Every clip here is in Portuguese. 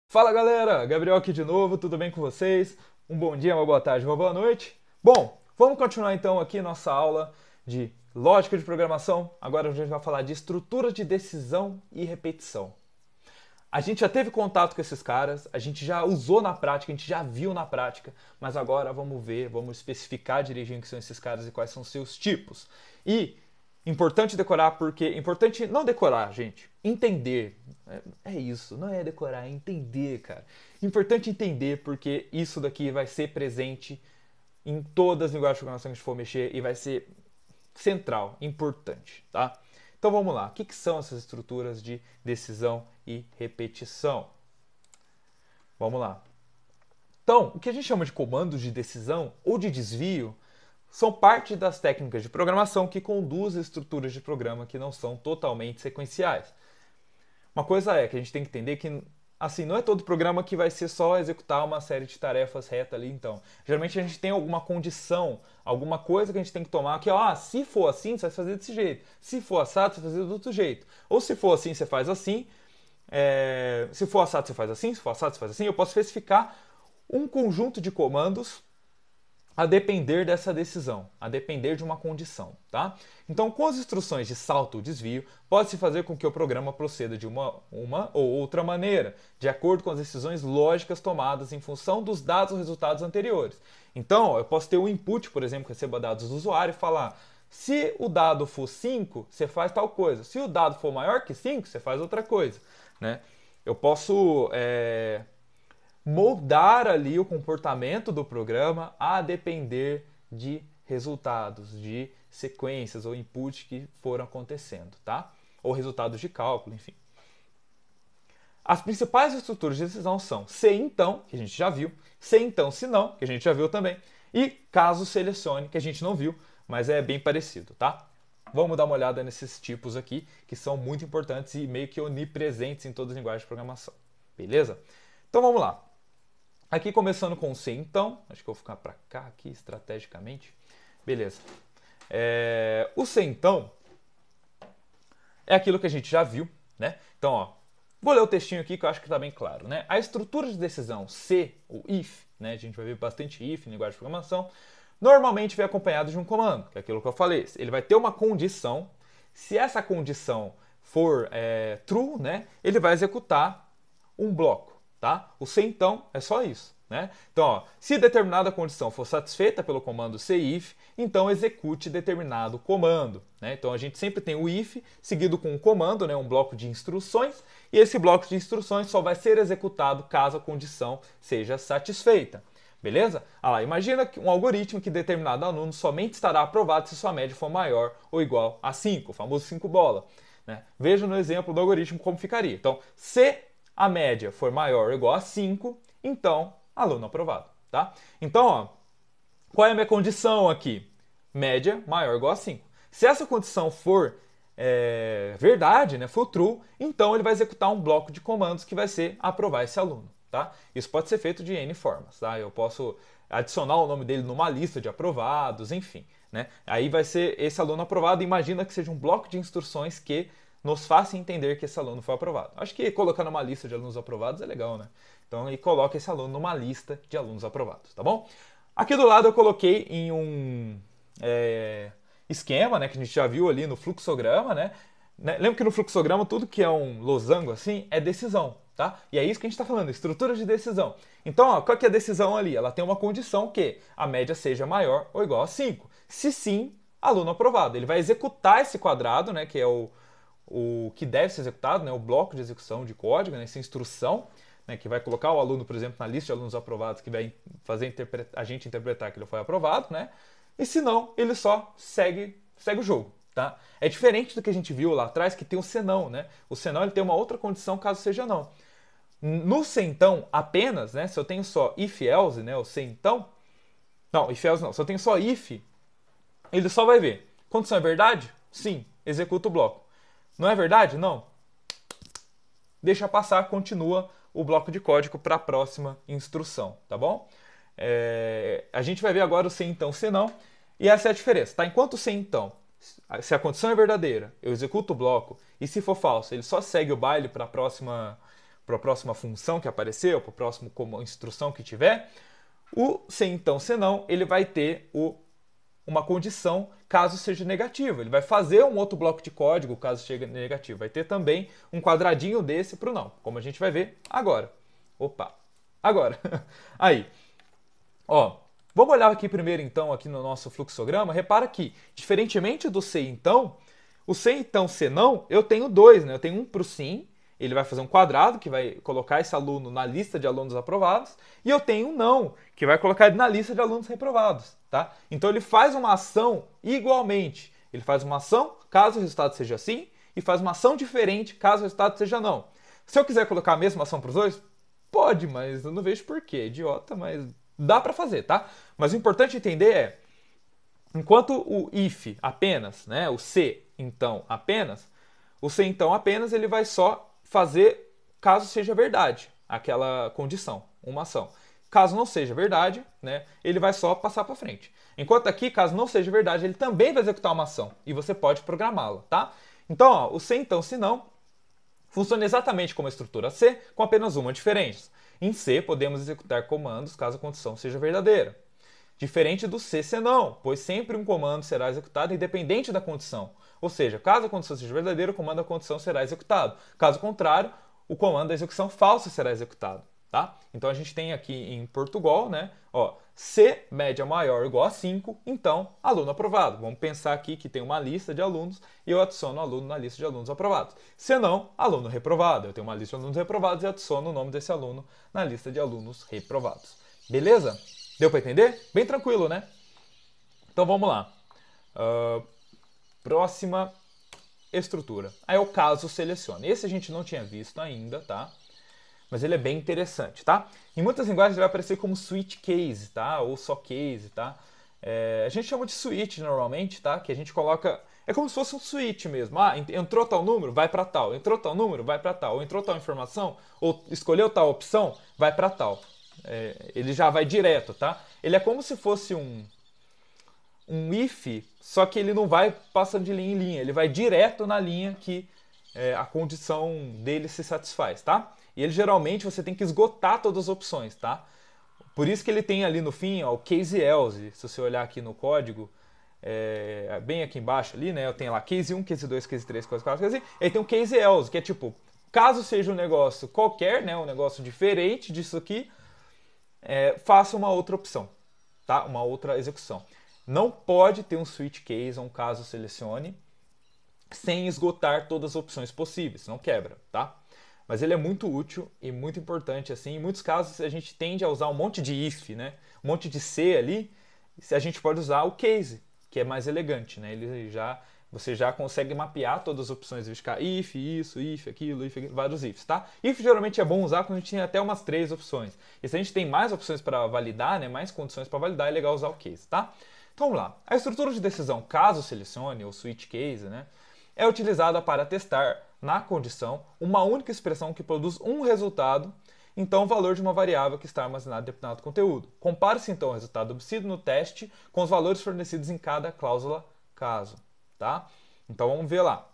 Fala galera, Gabriel aqui de novo, tudo bem com vocês? Um bom dia, uma boa tarde, uma boa noite. Bom, vamos continuar então aqui nossa aula de lógica de programação. Agora a gente vai falar de estrutura de decisão e repetição. A gente já teve contato com esses caras, a gente já usou na prática, a gente já viu na prática, mas agora vamos ver, vamos especificar direitinho o que são esses caras e quais são seus tipos. E importante decorar porque importante não decorar, gente, entender. É isso, não é decorar, é entender, cara. Importante entender porque isso daqui vai ser presente em todas as linguagens de programação que a gente for mexer e vai ser central, importante, tá? Então vamos lá. O que são essas estruturas de decisão e repetição? Vamos lá. Então, o que a gente chama de comandos de decisão ou de desvio são parte das técnicas de programação que conduzem estruturas de programa que não são totalmente sequenciais. Uma coisa é que a gente tem que entender que assim, não é todo programa que vai ser só executar uma série de tarefas reta ali, então. Geralmente a gente tem alguma condição, alguma coisa que a gente tem que tomar que, se for assim, você vai fazer desse jeito. Se for assado, você vai fazer do outro jeito. Ou se for assim, você faz assim. Se for assado, você faz assim. Se for assado, você faz assim. Eu posso especificar um conjunto de comandos a depender dessa decisão, a depender de uma condição, tá? Então, com as instruções de salto ou desvio, pode-se fazer com que o programa proceda de uma ou outra maneira, de acordo com as decisões lógicas tomadas em função dos dados ou resultados anteriores. Então, eu posso ter um input, por exemplo, que receba dados do usuário e falar: se o dado for 5, você faz tal coisa. Se o dado for maior que 5, você faz outra coisa, né? Eu posso moldar ali o comportamento do programa a depender de resultados, de sequências ou inputs que foram acontecendo, tá? Ou resultados de cálculo, enfim. As principais estruturas de decisão são se então, que a gente já viu, se então, se não, que a gente já viu também, e caso selecione, que a gente não viu, mas é bem parecido, tá? Vamos dar uma olhada nesses tipos aqui, que são muito importantes e meio que onipresentes em todas as linguagens de programação. Beleza? Então vamos lá. Aqui começando com o se então, acho que eu vou ficar para cá aqui estrategicamente. Beleza. O se então é aquilo que a gente já viu, né? Então, vou ler o textinho aqui que eu acho que está bem claro, né? A estrutura de decisão se, o if, né? A gente vai ver bastante if em linguagem de programação, normalmente vem acompanhado de um comando, que é aquilo que eu falei. Ele vai ter uma condição. Se essa condição for true, né? Ele vai executar um bloco. Tá? O se então é só isso. Né? Então, se determinada condição for satisfeita pelo comando seif, então execute determinado comando. Né? Então a gente sempre tem o if seguido com um comando, né? Um bloco de instruções, e esse bloco de instruções só vai ser executado caso a condição seja satisfeita. Beleza? Imagina um algoritmo que determinado aluno somente estará aprovado se sua média for maior ou igual a 5, o famoso 5 bola. Né? Veja no exemplo do algoritmo como ficaria. Então, se a média for maior ou igual a 5, então aluno aprovado. Tá? Então, qual é a minha condição aqui? Média maior ou igual a 5. Se essa condição for verdade, né, for true, então ele vai executar um bloco de comandos que vai ser aprovar esse aluno. Tá? Isso pode ser feito de N formas. Tá? Eu posso adicionar o nome dele numa lista de aprovados, enfim. Né? Aí vai ser esse aluno aprovado. Imagina que seja um bloco de instruções que nos faça entender que esse aluno foi aprovado. Acho que colocar numa lista de alunos aprovados é legal, né? Então, e coloca esse aluno numa lista de alunos aprovados, tá bom? Aqui do lado eu coloquei em um esquema, né, que a gente já viu ali no fluxograma, né? Lembra que no fluxograma tudo que é um losango assim é decisão, tá? E é isso que a gente está falando, estrutura de decisão. Então, qual que é a decisão ali? Ela tem uma condição que a média seja maior ou igual a 5. Se sim, aluno aprovado. Ele vai executar esse quadrado, né, que é o que deve ser executado, né, o bloco de execução de código, né, essa instrução, né, que vai colocar o aluno, por exemplo, na lista de alunos aprovados, que vai fazer a gente interpretar que ele foi aprovado, né? E se não, ele só segue o jogo. Tá? É diferente do que a gente viu lá atrás, que tem o senão, né? O senão ele tem uma outra condição caso seja não. No se então apenas, né? Se eu tenho só if else, né? O se então, não, if else não. Se eu tenho só if, ele só vai ver. Condição é verdade? Sim, executa o bloco. Não é verdade? Não. Deixa passar, continua o bloco de código para a próxima instrução, tá bom? A gente vai ver agora o se então, se não, e essa é a diferença, tá? Enquanto o se então, se a condição é verdadeira, eu executo o bloco, e se for falso, ele só segue o baile para a próxima para a próxima função que apareceu, para a próxima instrução que tiver, o se então, se não, ele vai ter uma condição caso seja negativo. Ele vai fazer um outro bloco de código caso seja negativo. Vai ter também um quadradinho desse para o não, como a gente vai ver agora. Opa, agora. Aí, ó, vamos olhar aqui primeiro então aqui no nosso fluxograma. Repara que, diferentemente do se então, o se então, se não, eu tenho dois, né? Eu tenho um para o sim, ele vai fazer um quadrado que vai colocar esse aluno na lista de alunos aprovados, e eu tenho um não, que vai colocar ele na lista de alunos reprovados, tá? Então ele faz uma ação igualmente. Ele faz uma ação caso o resultado seja sim, e faz uma ação diferente caso o resultado seja não. Se eu quiser colocar a mesma ação para os dois, pode, mas eu não vejo porquê. É idiota, mas dá para fazer, tá? Mas o importante entender é, enquanto o if apenas, né, o se então apenas, o se então apenas ele vai só fazer caso seja verdade aquela condição, uma ação. Caso não seja verdade, né, ele vai só passar para frente. Enquanto aqui, caso não seja verdade, ele também vai executar uma ação e você pode programá-la, tá? Então, ó, o se então, se não, funciona exatamente como a estrutura C, com apenas uma diferença. Em C, podemos executar comandos caso a condição seja verdadeira. Diferente do se não, pois sempre um comando será executado independente da condição. Ou seja, caso a condição seja verdadeira, o comando da condição será executado. Caso contrário, o comando da execução falsa será executado. Tá? Então a gente tem aqui em Portugal, né? Ó, se média maior ou igual a 5, então aluno aprovado. Vamos pensar aqui que tem uma lista de alunos e eu adiciono aluno na lista de alunos aprovados. Se não, aluno reprovado. Eu tenho uma lista de alunos reprovados e adiciono o nome desse aluno na lista de alunos reprovados. Beleza? Deu para entender? Bem tranquilo, né? Então vamos lá. Próxima estrutura. Aí é o caso selecione. Esse a gente não tinha visto ainda, tá? Mas ele é bem interessante, tá? Em muitas linguagens ele vai aparecer como switch case, tá? Ou só case, tá? A gente chama de switch normalmente, tá? Que a gente coloca... É como se fosse um switch mesmo. Ah, entrou tal número, vai para tal. Entrou tal número, vai para tal. Ou entrou tal informação, ou escolheu tal opção, vai para tal. Ele já vai direto, tá? Ele é como se fosse um if, só que ele não vai passando de linha em linha. Ele vai direto na linha que a condição dele se satisfaz, tá? E ele geralmente você tem que esgotar todas as opções, tá? Por isso que ele tem ali no fim, ó, o case else. Se você olhar aqui no código, bem aqui embaixo ali, né? Eu tenho lá case 1, case 2, case 3, case 4, case 5. E aí tem o case else, que é tipo, caso seja um negócio qualquer, né? Um negócio diferente disso aqui, faça uma outra opção, tá? Uma outra execução. Não pode ter um switch case ou um caso selecione sem esgotar todas as opções possíveis, não quebra, tá? Mas ele é muito útil e muito importante, assim. Em muitos casos a gente tende a usar um monte de if, né? Um monte de se ali, a gente pode usar o case, que é mais elegante, né? Você já consegue mapear todas as opções e ficar if, isso, if, aquilo, vários ifs, tá? If geralmente é bom usar quando a gente tem até umas 3 opções. E se a gente tem mais opções para validar, né? Mais condições para validar, é legal usar o case, tá? Então vamos lá. A estrutura de decisão caso selecione, ou switch case, né? É utilizada para testar, na condição, uma única expressão que produz um resultado, então o valor de uma variável que está armazenada em determinado conteúdo. Compare-se então o resultado obtido no teste com os valores fornecidos em cada cláusula caso. Tá? Então vamos ver lá.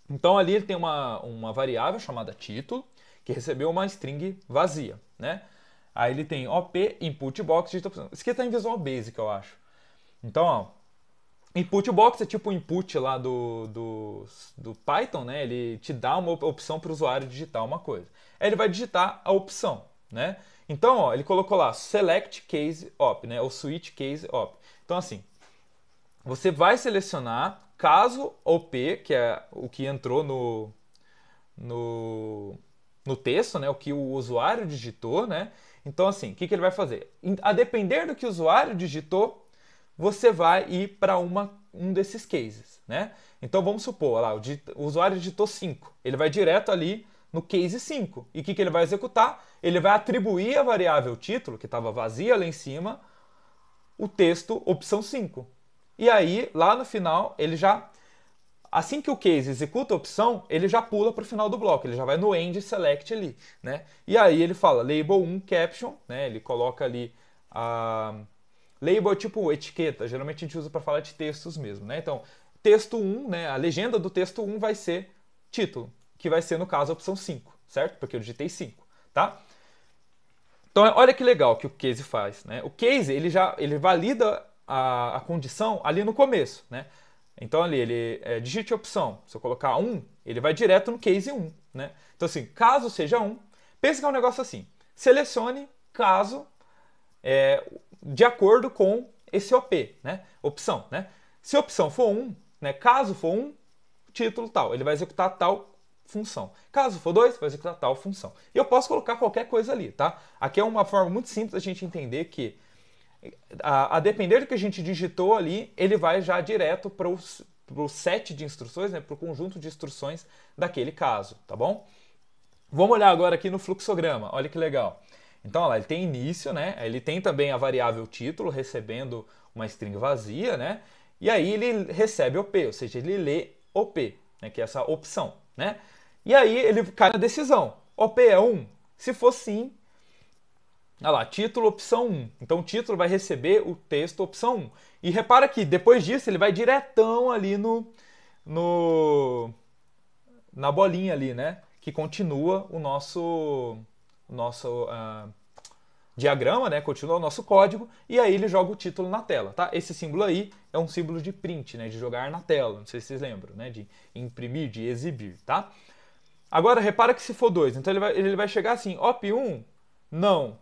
Então ali ele tem uma variável chamada título, que recebeu uma string vazia. Né? Aí ele tem op input box digita opção. Isso aqui está em Visual Basic, eu acho. Então, ó, input box é tipo o input lá do Python, né? Ele te dá uma opção para o usuário digitar uma coisa. Aí ele vai digitar a opção, né? Então, ó, ele colocou lá select case op, né? Ou switch case op. Então, assim, você vai selecionar caso op, que é o que entrou no texto, né? O que o usuário digitou, né? Então, assim, o que ele vai fazer? A depender do que o usuário digitou, você vai ir para um desses cases, né? Então vamos supor, lá, o usuário digitou 5, ele vai direto ali no case 5. E o que ele vai executar? Ele vai atribuir a variável título, que estava vazia lá em cima, o texto opção 5. E aí, lá no final, ele já... Assim que o case executa a opção, ele já pula para o final do bloco, ele já vai no end select ali, né? E aí ele fala label 1 caption, né? Ele coloca ali a... Label é tipo etiqueta, geralmente a gente usa para falar de textos mesmo, né? Então, texto 1, né, a legenda do texto 1 vai ser título, que vai ser, no caso, a opção 5, certo? Porque eu digitei 5, tá? Então, olha que legal que o case faz, né? O case, ele valida a condição ali no começo, né? Então, ali, digite a opção. Se eu colocar 1, ele vai direto no case 1, né? Então, assim, caso seja 1, pensa que é um negócio assim. Selecione caso de acordo com esse OP, né? Opção, né? Se a opção for 1, né? Caso for 1, título tal, ele vai executar tal função. Caso for 2, vai executar tal função. E eu posso colocar qualquer coisa ali, tá? Aqui é uma forma muito simples da gente entender que a depender do que a gente digitou ali, ele vai já direto para o set de instruções, né? Para o conjunto de instruções daquele caso, tá bom? Vamos olhar agora aqui no fluxograma, olha que legal. Então, olha lá, ele tem início, né? Ele tem também a variável título, recebendo uma string vazia, né? E aí ele recebe OP, ou seja, ele lê OP, né? Que é essa opção, né? E aí ele cai na decisão. OP é 1? Se for sim, olha lá, título opção 1. Então o título vai receber o texto opção 1. E repara que depois disso ele vai diretão ali na bolinha ali, né? Que continua o nosso diagrama, né? Continua o nosso código e aí ele joga o título na tela, tá? Esse símbolo aí é um símbolo de print, né? De jogar na tela, não sei se vocês lembram, né? De imprimir, de exibir, tá? Agora repara que se for 2, então ele vai chegar assim, op1, não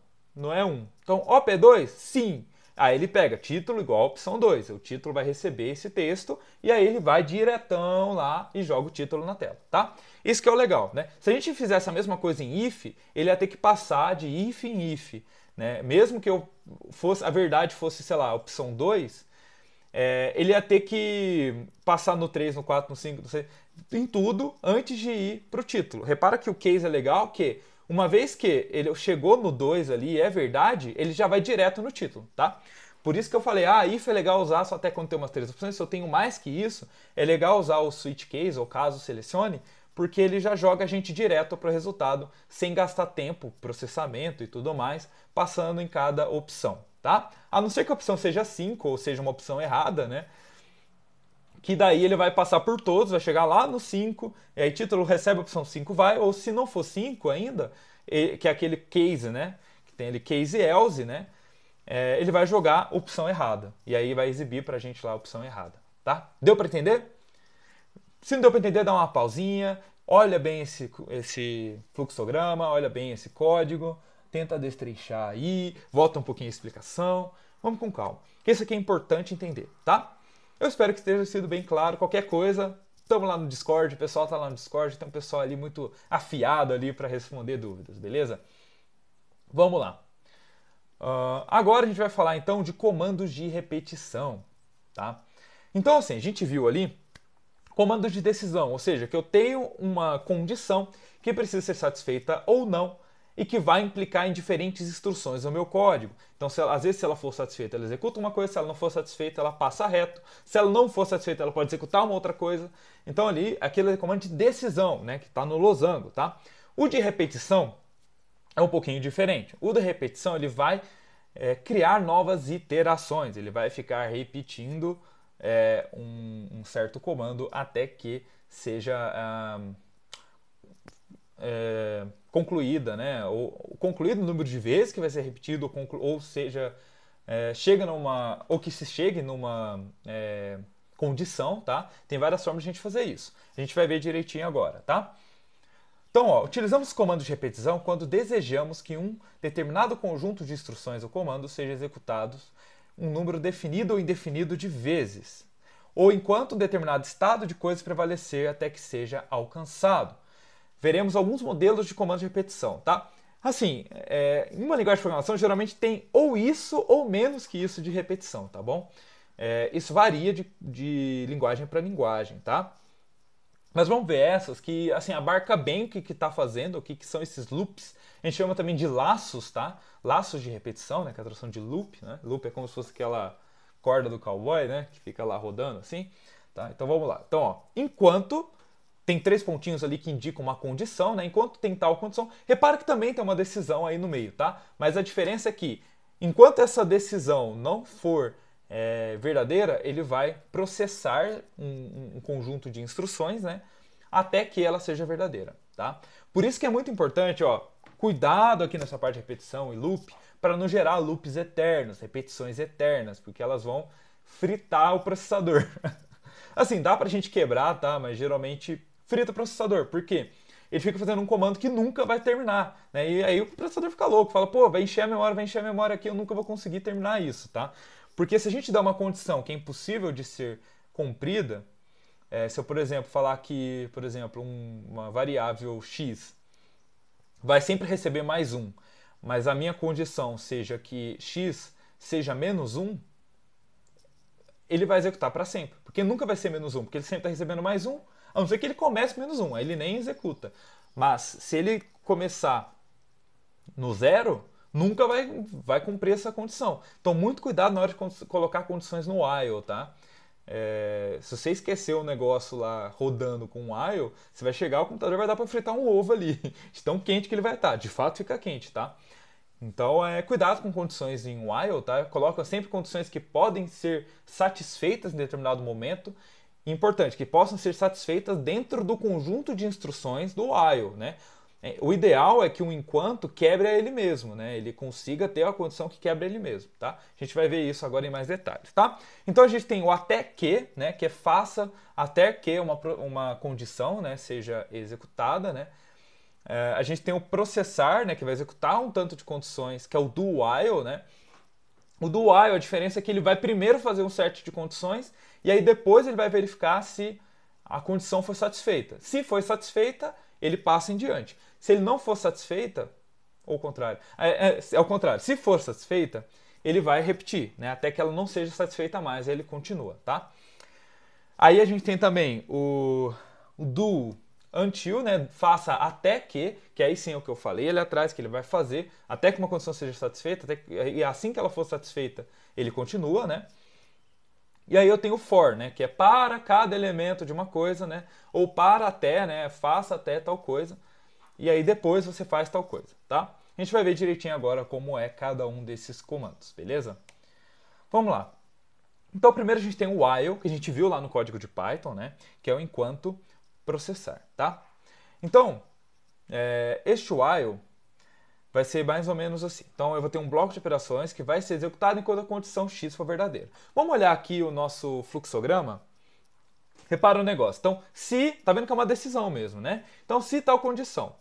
é 1. Então op2, sim. Aí ele pega título igual a opção 2. O título vai receber esse texto e aí ele vai diretão lá e joga o título na tela, tá? Isso que é o legal, né? Se a gente fizesse a mesma coisa em if, ele ia ter que passar de if em if, né? Mesmo que a verdade fosse, sei lá, a opção 2, ele ia ter que passar no 3, no 4, no 5, no 6, em tudo antes de ir para o título. Repara que o case é legal, que uma vez que ele chegou no 2 ali e é verdade, ele já vai direto no título, tá? Por isso que eu falei, if é legal usar só até quando tem umas 3 opções. Se eu tenho mais que isso, é legal usar o switch case ou caso selecione, porque ele já joga a gente direto para o resultado, sem gastar tempo, processamento e tudo mais, passando em cada opção, tá? A não ser que a opção seja 5 ou seja uma opção errada, né? Que daí ele vai passar por todos, vai chegar lá no 5, e aí título recebe a opção 5 vai, ou se não for 5 ainda, que é aquele case, né? Que tem ali case else, né? Ele vai jogar a opção errada. E aí vai exibir pra gente lá a opção errada, tá? Deu para entender? Se não deu para entender, dá uma pausinha, olha bem esse fluxograma, olha bem esse código, tenta destrinchar aí, volta um pouquinho a explicação, vamos com calma, que isso aqui é importante entender, tá? Eu espero que esteja sido bem claro, qualquer coisa, estamos lá no Discord, o pessoal está lá no Discord, tem um pessoal ali muito afiado ali para responder dúvidas, beleza? Vamos lá. Agora a gente vai falar então de comandos de repetição, tá? Então assim, a gente viu ali comandos de decisão, ou seja, que eu tenho uma condição que precisa ser satisfeita ou não e que vai implicar em diferentes instruções no meu código. Então, às vezes, se ela for satisfeita, ela executa uma coisa, se ela não for satisfeita, ela passa reto. Se ela não for satisfeita, ela pode executar uma outra coisa. Então, ali, aquele é o comando de decisão, né, que está no losango, tá? O de repetição é um pouquinho diferente. O de repetição, ele vai criar novas iterações, ele vai ficar repetindo um certo comando até que seja concluída, né? Ou concluído o número de vezes que vai ser repetido, ou seja, ou que se chegue numa condição, tá? Tem várias formas de a gente fazer isso. A gente vai ver direitinho agora, tá? Então, utilizamos os comandos de repetição quando desejamos que um determinado conjunto de instruções ou comandos seja executado um número definido ou indefinido de vezes, ou enquanto um determinado estado de coisas prevalecer até que seja alcançado. Veremos alguns modelos de comandos de repetição, tá? Assim, em uma linguagem de programação, geralmente tem ou isso ou menos que isso de repetição, tá bom? Isso varia de linguagem para linguagem, tá? Mas vamos ver essas que assim, abarca bem o que está fazendo, o que são esses loops. A gente chama também de laços, tá? Laços de repetição, né? Que é a tradução de loop, né? Loop é como se fosse aquela corda do cowboy, né? Que fica lá rodando assim. Tá? Então vamos lá. Então, enquanto tem 3 pontinhos ali que indicam uma condição, né? Enquanto tem tal condição, repara que também tem uma decisão aí no meio, tá? Mas a diferença é que, enquanto essa decisão não for verdadeira, ele vai processar um conjunto de instruções, né? Até que ela seja verdadeira. tá? Por isso que é muito importante, ó, cuidado aqui nessa parte de repetição e loop, para não gerar loops eternos, repetições eternas, porque elas vão fritar o processador. Assim, dá pra gente quebrar, tá? Mas geralmente frita o processador. Por quê? Ele fica fazendo um comando que nunca vai terminar, né? E aí o processador fica louco, fala, pô, vai encher a memória aqui, eu nunca vou conseguir terminar isso, tá? Porque se a gente dá uma condição que é impossível de ser cumprida, se eu, por exemplo, falar que, por exemplo, uma variável x vai sempre receber mais 1, mas a minha condição seja que x seja menos 1, ele vai executar para sempre. Porque nunca vai ser menos 1, porque ele sempre está recebendo mais 1, a não ser que ele comece menos 1, aí ele nem executa. Mas se ele começar no 0, nunca vai cumprir essa condição. Então, muito cuidado na hora de colocar condições no while, tá? Se você esqueceu o negócio lá rodando com um while, você vai chegar, o computador vai dar para fritar um ovo ali, de tão quente que ele vai estar. De fato, fica quente, tá? Então, cuidado com condições em while, tá? Coloca sempre condições que podem ser satisfeitas em determinado momento. Importante, que possam ser satisfeitas dentro do conjunto de instruções do while, né? O ideal é que o enquanto quebre a ele mesmo, né? Ele consiga ter a condição que quebra ele mesmo, tá? A gente vai ver isso agora em mais detalhes, tá? Então a gente tem o até que, né? Que é faça até que uma condição, né? Seja executada, né? A gente tem o processar, né? Que vai executar um tanto de condições, que é o do while, né? O do while, a diferença é que ele vai primeiro fazer um set de condições e aí depois ele vai verificar se a condição foi satisfeita. Se foi satisfeita, ele passa em diante. Se ele não for satisfeita, ou o contrário, ao contrário, se for satisfeita, ele vai repetir, né, até que ela não seja satisfeita mais, aí ele continua, tá? Aí a gente tem também o do until, né, faça até que aí sim é o que eu falei ali atrás, que ele vai fazer até que uma condição seja satisfeita, e assim que ela for satisfeita, ele continua, né? E aí eu tenho o for, né, que é para cada elemento de uma coisa, né, ou para até, né, faça até tal coisa, e aí depois você faz tal coisa, tá? A gente vai ver direitinho agora como é cada um desses comandos, beleza? Vamos lá. Então primeiro a gente tem o while, que a gente viu lá no código de Python, né, que é o enquanto processar, tá? Então, este while vai ser mais ou menos assim. Então eu vou ter um bloco de operações que vai ser executado enquanto a condição x for verdadeira. Vamos olhar aqui o nosso fluxograma? Repara o negócio. Então, se, tá vendo que é uma decisão mesmo, né? Então, se tal condição,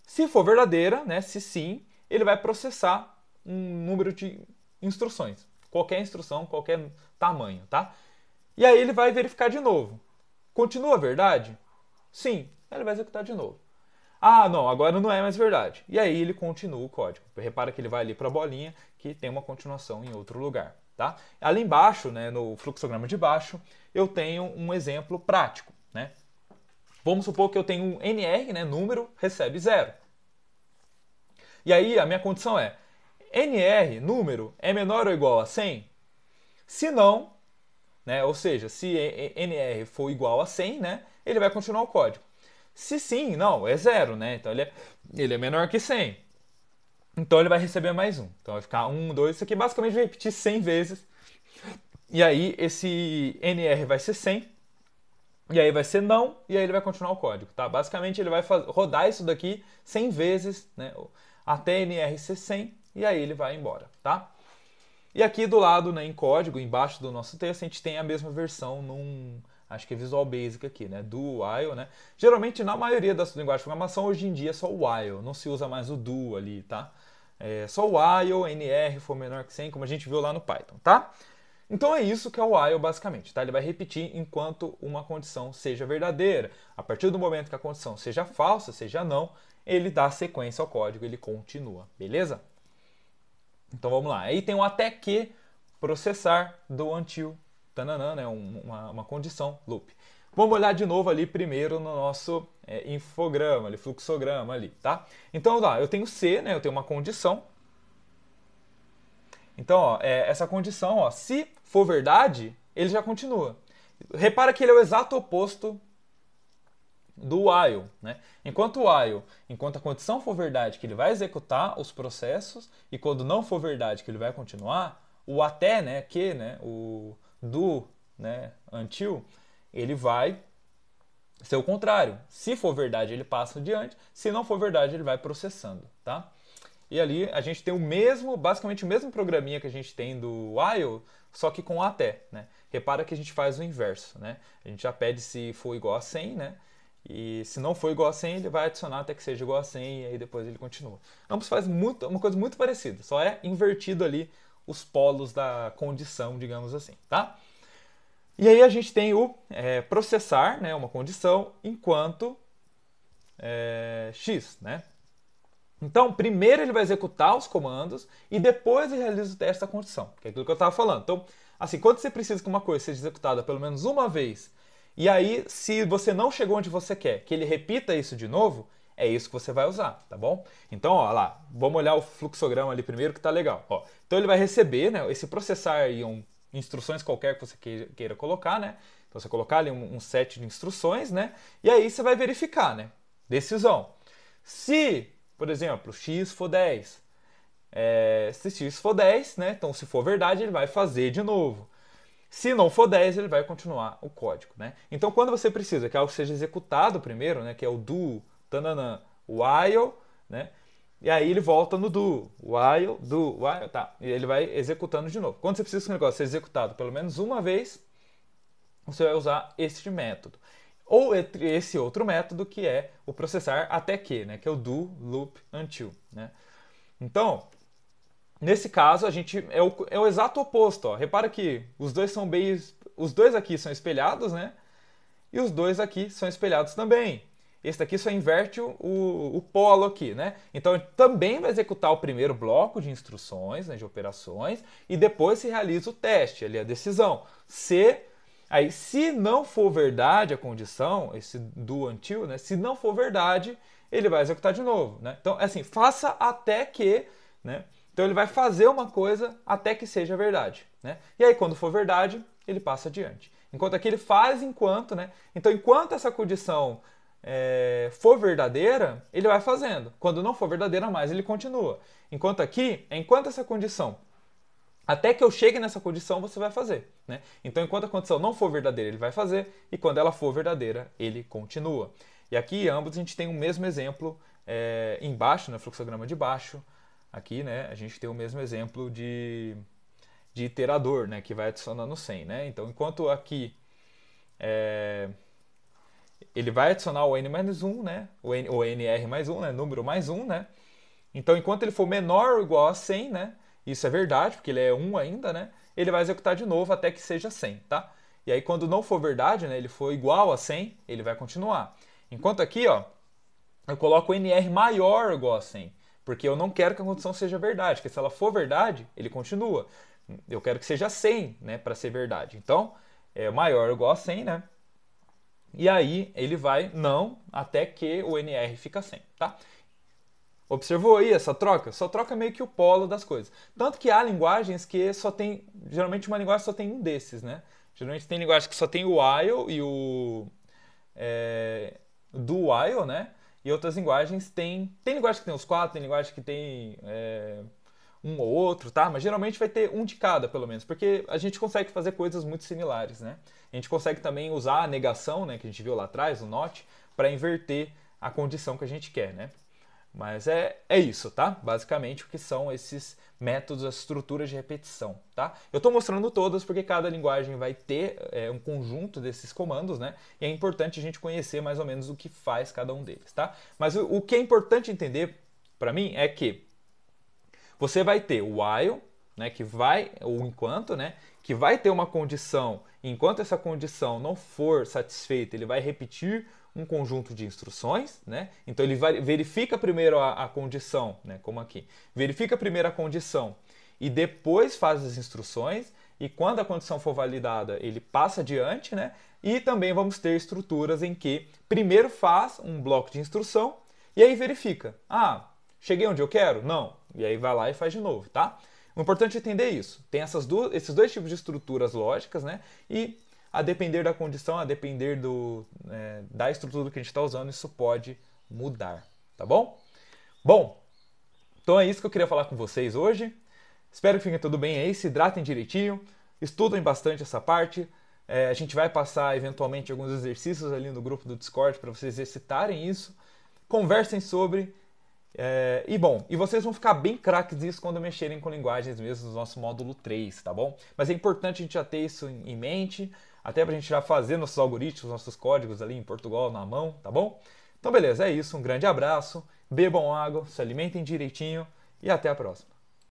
se for verdadeira, né, se sim, ele vai processar um número de instruções. Qualquer instrução, qualquer tamanho, tá? E aí ele vai verificar de novo. Continua verdade? Sim. Ele vai executar de novo. Ah, não, agora não é mais verdade. E aí ele continua o código. Repara que ele vai ali para a bolinha que tem uma continuação em outro lugar, tá? Ali embaixo, né, no fluxograma de baixo, eu tenho um exemplo prático, né? Vamos supor que eu tenho um NR, né, número, recebe 0. E aí a minha condição é NR, número, é menor ou igual a 100? Se não, né, ou seja, se NR for igual a 100, né, ele vai continuar o código. Se sim, não, é 0, né? Então ele é menor que 100. Então ele vai receber mais 1. Então vai ficar 1, 2, isso aqui basicamente vai repetir 100 vezes. E aí esse NR vai ser 100. E aí vai ser não, e aí ele vai continuar o código, tá? Basicamente ele vai rodar isso daqui 100 vezes, né? Até NR ser 100, e aí ele vai embora, tá? E aqui do lado, né, em código, embaixo do nosso texto, a gente tem a mesma versão acho que é Visual Basic aqui, né, do while, né? Geralmente, na maioria das linguagens de programação, hoje em dia é só o while, não se usa mais o do ali, tá? É só o while, NR for menor que 100, como a gente viu lá no Python, tá? Então é isso que é o while basicamente, tá? Ele vai repetir enquanto uma condição seja verdadeira. A partir do momento que a condição seja falsa, seja não, ele dá sequência ao código, ele continua, beleza? Então vamos lá. Aí tem o até que processar do until, tananã, né? uma condição, loop. Vamos olhar de novo ali primeiro no nosso infograma, ali, fluxograma ali, tá? Então lá, eu tenho C, né? Eu tenho uma condição. Então, ó, essa condição, ó, se for verdade, ele já continua. Repara que ele é o exato oposto do while, né? Enquanto a condição for verdade, que ele vai executar os processos, e quando não for verdade, que ele vai continuar, o até, né, que, né, o do, né, until, ele vai ser o contrário. Se for verdade, ele passa adiante. Se não for verdade, ele vai processando, tá? E ali a gente tem o mesmo, basicamente o mesmo programinha que a gente tem do while, só que com até, né? Repara que a gente faz o inverso, né? A gente já pede se for igual a 100, né? E se não for igual a 100, ele vai adicionar até que seja igual a 100 e aí depois ele continua. Ambos fazem uma coisa muito parecida, só é invertido ali os polos da condição, digamos assim, tá? E aí a gente tem o processar, né, uma condição, enquanto x, né? Então, primeiro ele vai executar os comandos e depois ele realiza o teste da condição, que é aquilo que eu estava falando. Então, assim, quando você precisa que uma coisa seja executada pelo menos uma vez, e aí, se você não chegou onde você quer, que ele repita isso de novo, é isso que você vai usar, tá bom? Então, ó lá, vamos olhar o fluxograma ali primeiro que tá legal. Ó, então ele vai receber, né, esse processar aí instruções qualquer que você queira colocar, né? Então você colocar ali um set de instruções, né? E aí você vai verificar, né? Decisão. Se, por exemplo, x for 10, se x for 10, né? Então se for verdade, ele vai fazer de novo. Se não for 10, ele vai continuar o código, né? Então quando você precisa que algo seja executado primeiro, né? Que é o do, tanana, while, né? E aí ele volta no do, while, tá. E ele vai executando de novo. Quando você precisa que o negócio seja executado pelo menos uma vez, você vai usar este método. Ou esse outro método que é o processar até que, né? Que é o do, loop, until, né? Então, nesse caso, a gente é o exato oposto. Ó. Repara que os dois são bem. Os dois aqui são espelhados, né? E os dois aqui são espelhados também. Esse daqui só inverte o polo aqui, né? Então ele também vai executar o primeiro bloco de instruções, né, de operações, e depois se realiza o teste, ali a decisão. Se não for verdade a condição, esse do until, né? Se não for verdade, ele vai executar de novo, né? Então, assim, faça até que, né? Então ele vai fazer uma coisa até que seja verdade, né? E aí quando for verdade, ele passa adiante. Enquanto aqui ele faz enquanto, né? Então enquanto essa condição for verdadeira, ele vai fazendo. Quando não for verdadeira mais, ele continua. Enquanto aqui, enquanto essa condição, até que eu chegue nessa condição, você vai fazer, né? Então enquanto a condição não for verdadeira, ele vai fazer, e quando ela for verdadeira, ele continua. E aqui ambos a gente tem o mesmo exemplo embaixo, no fluxograma de baixo. Aqui, né, a gente tem o mesmo exemplo de iterador, né, que vai adicionando 100, né? Então, enquanto aqui ele vai adicionar o n mais 1, né, o nr mais 1, né, número mais 1, né? Então, enquanto ele for menor ou igual a 100, né, isso é verdade, porque ele é 1 ainda, né? Ele vai executar de novo até que seja 100, tá? E aí, quando não for verdade, né, ele for igual a 100, ele vai continuar. Enquanto aqui, ó, eu coloco o nr maior ou igual a 100. Porque eu não quero que a condição seja verdade, porque se ela for verdade, ele continua. Eu quero que seja 100, né, para ser verdade. Então, é maior ou igual a 100, né? E aí ele vai não até que o nr fica 100, tá? Observou aí essa troca? Só troca meio que o polo das coisas. Tanto que há linguagens que só tem, geralmente uma linguagem só tem um desses, né? Geralmente tem linguagem que só tem o while e o do while, né? E outras linguagens tem linguagem que tem os quatro, tem linguagem que tem um ou outro, tá? Mas geralmente vai ter um de cada, pelo menos, porque a gente consegue fazer coisas muito similares, né? A gente consegue também usar a negação, né, que a gente viu lá atrás, o not, para inverter a condição que a gente quer, né? Mas é isso, tá? Basicamente o que são esses métodos, as estruturas de repetição, tá? Eu estou mostrando todas porque cada linguagem vai ter um conjunto desses comandos, né? E é importante a gente conhecer mais ou menos o que faz cada um deles, tá? Mas o que é importante entender para mim é que você vai ter o while, né? Que vai, ou enquanto, né? Que vai ter uma condição, e enquanto essa condição não for satisfeita, ele vai repetir um conjunto de instruções, né? Então ele verifica primeiro a condição, né? Como aqui. Verifica primeiro a condição e depois faz as instruções, e quando a condição for validada, ele passa adiante, né? E também vamos ter estruturas em que primeiro faz um bloco de instrução e aí verifica. Ah, cheguei onde eu quero? Não. E aí vai lá e faz de novo, tá? O importante é entender isso. Tem esses dois tipos de estruturas lógicas, né? E a depender da condição, a depender da estrutura que a gente está usando, isso pode mudar, tá bom? Bom, então é isso que eu queria falar com vocês hoje. Espero que fiquem tudo bem aí, se hidratem direitinho, estudem bastante essa parte, A gente vai passar eventualmente alguns exercícios ali no grupo do Discord para vocês exercitarem isso. Conversem sobre. E vocês vão ficar bem craques nisso quando mexerem com linguagens mesmo no nosso módulo 3, tá bom? Mas é importante a gente já ter isso em mente, até pra gente já fazer nossos algoritmos, nossos códigos ali em Portugal na mão, tá bom? Então beleza, é isso, um grande abraço, bebam água, se alimentem direitinho e até a próxima.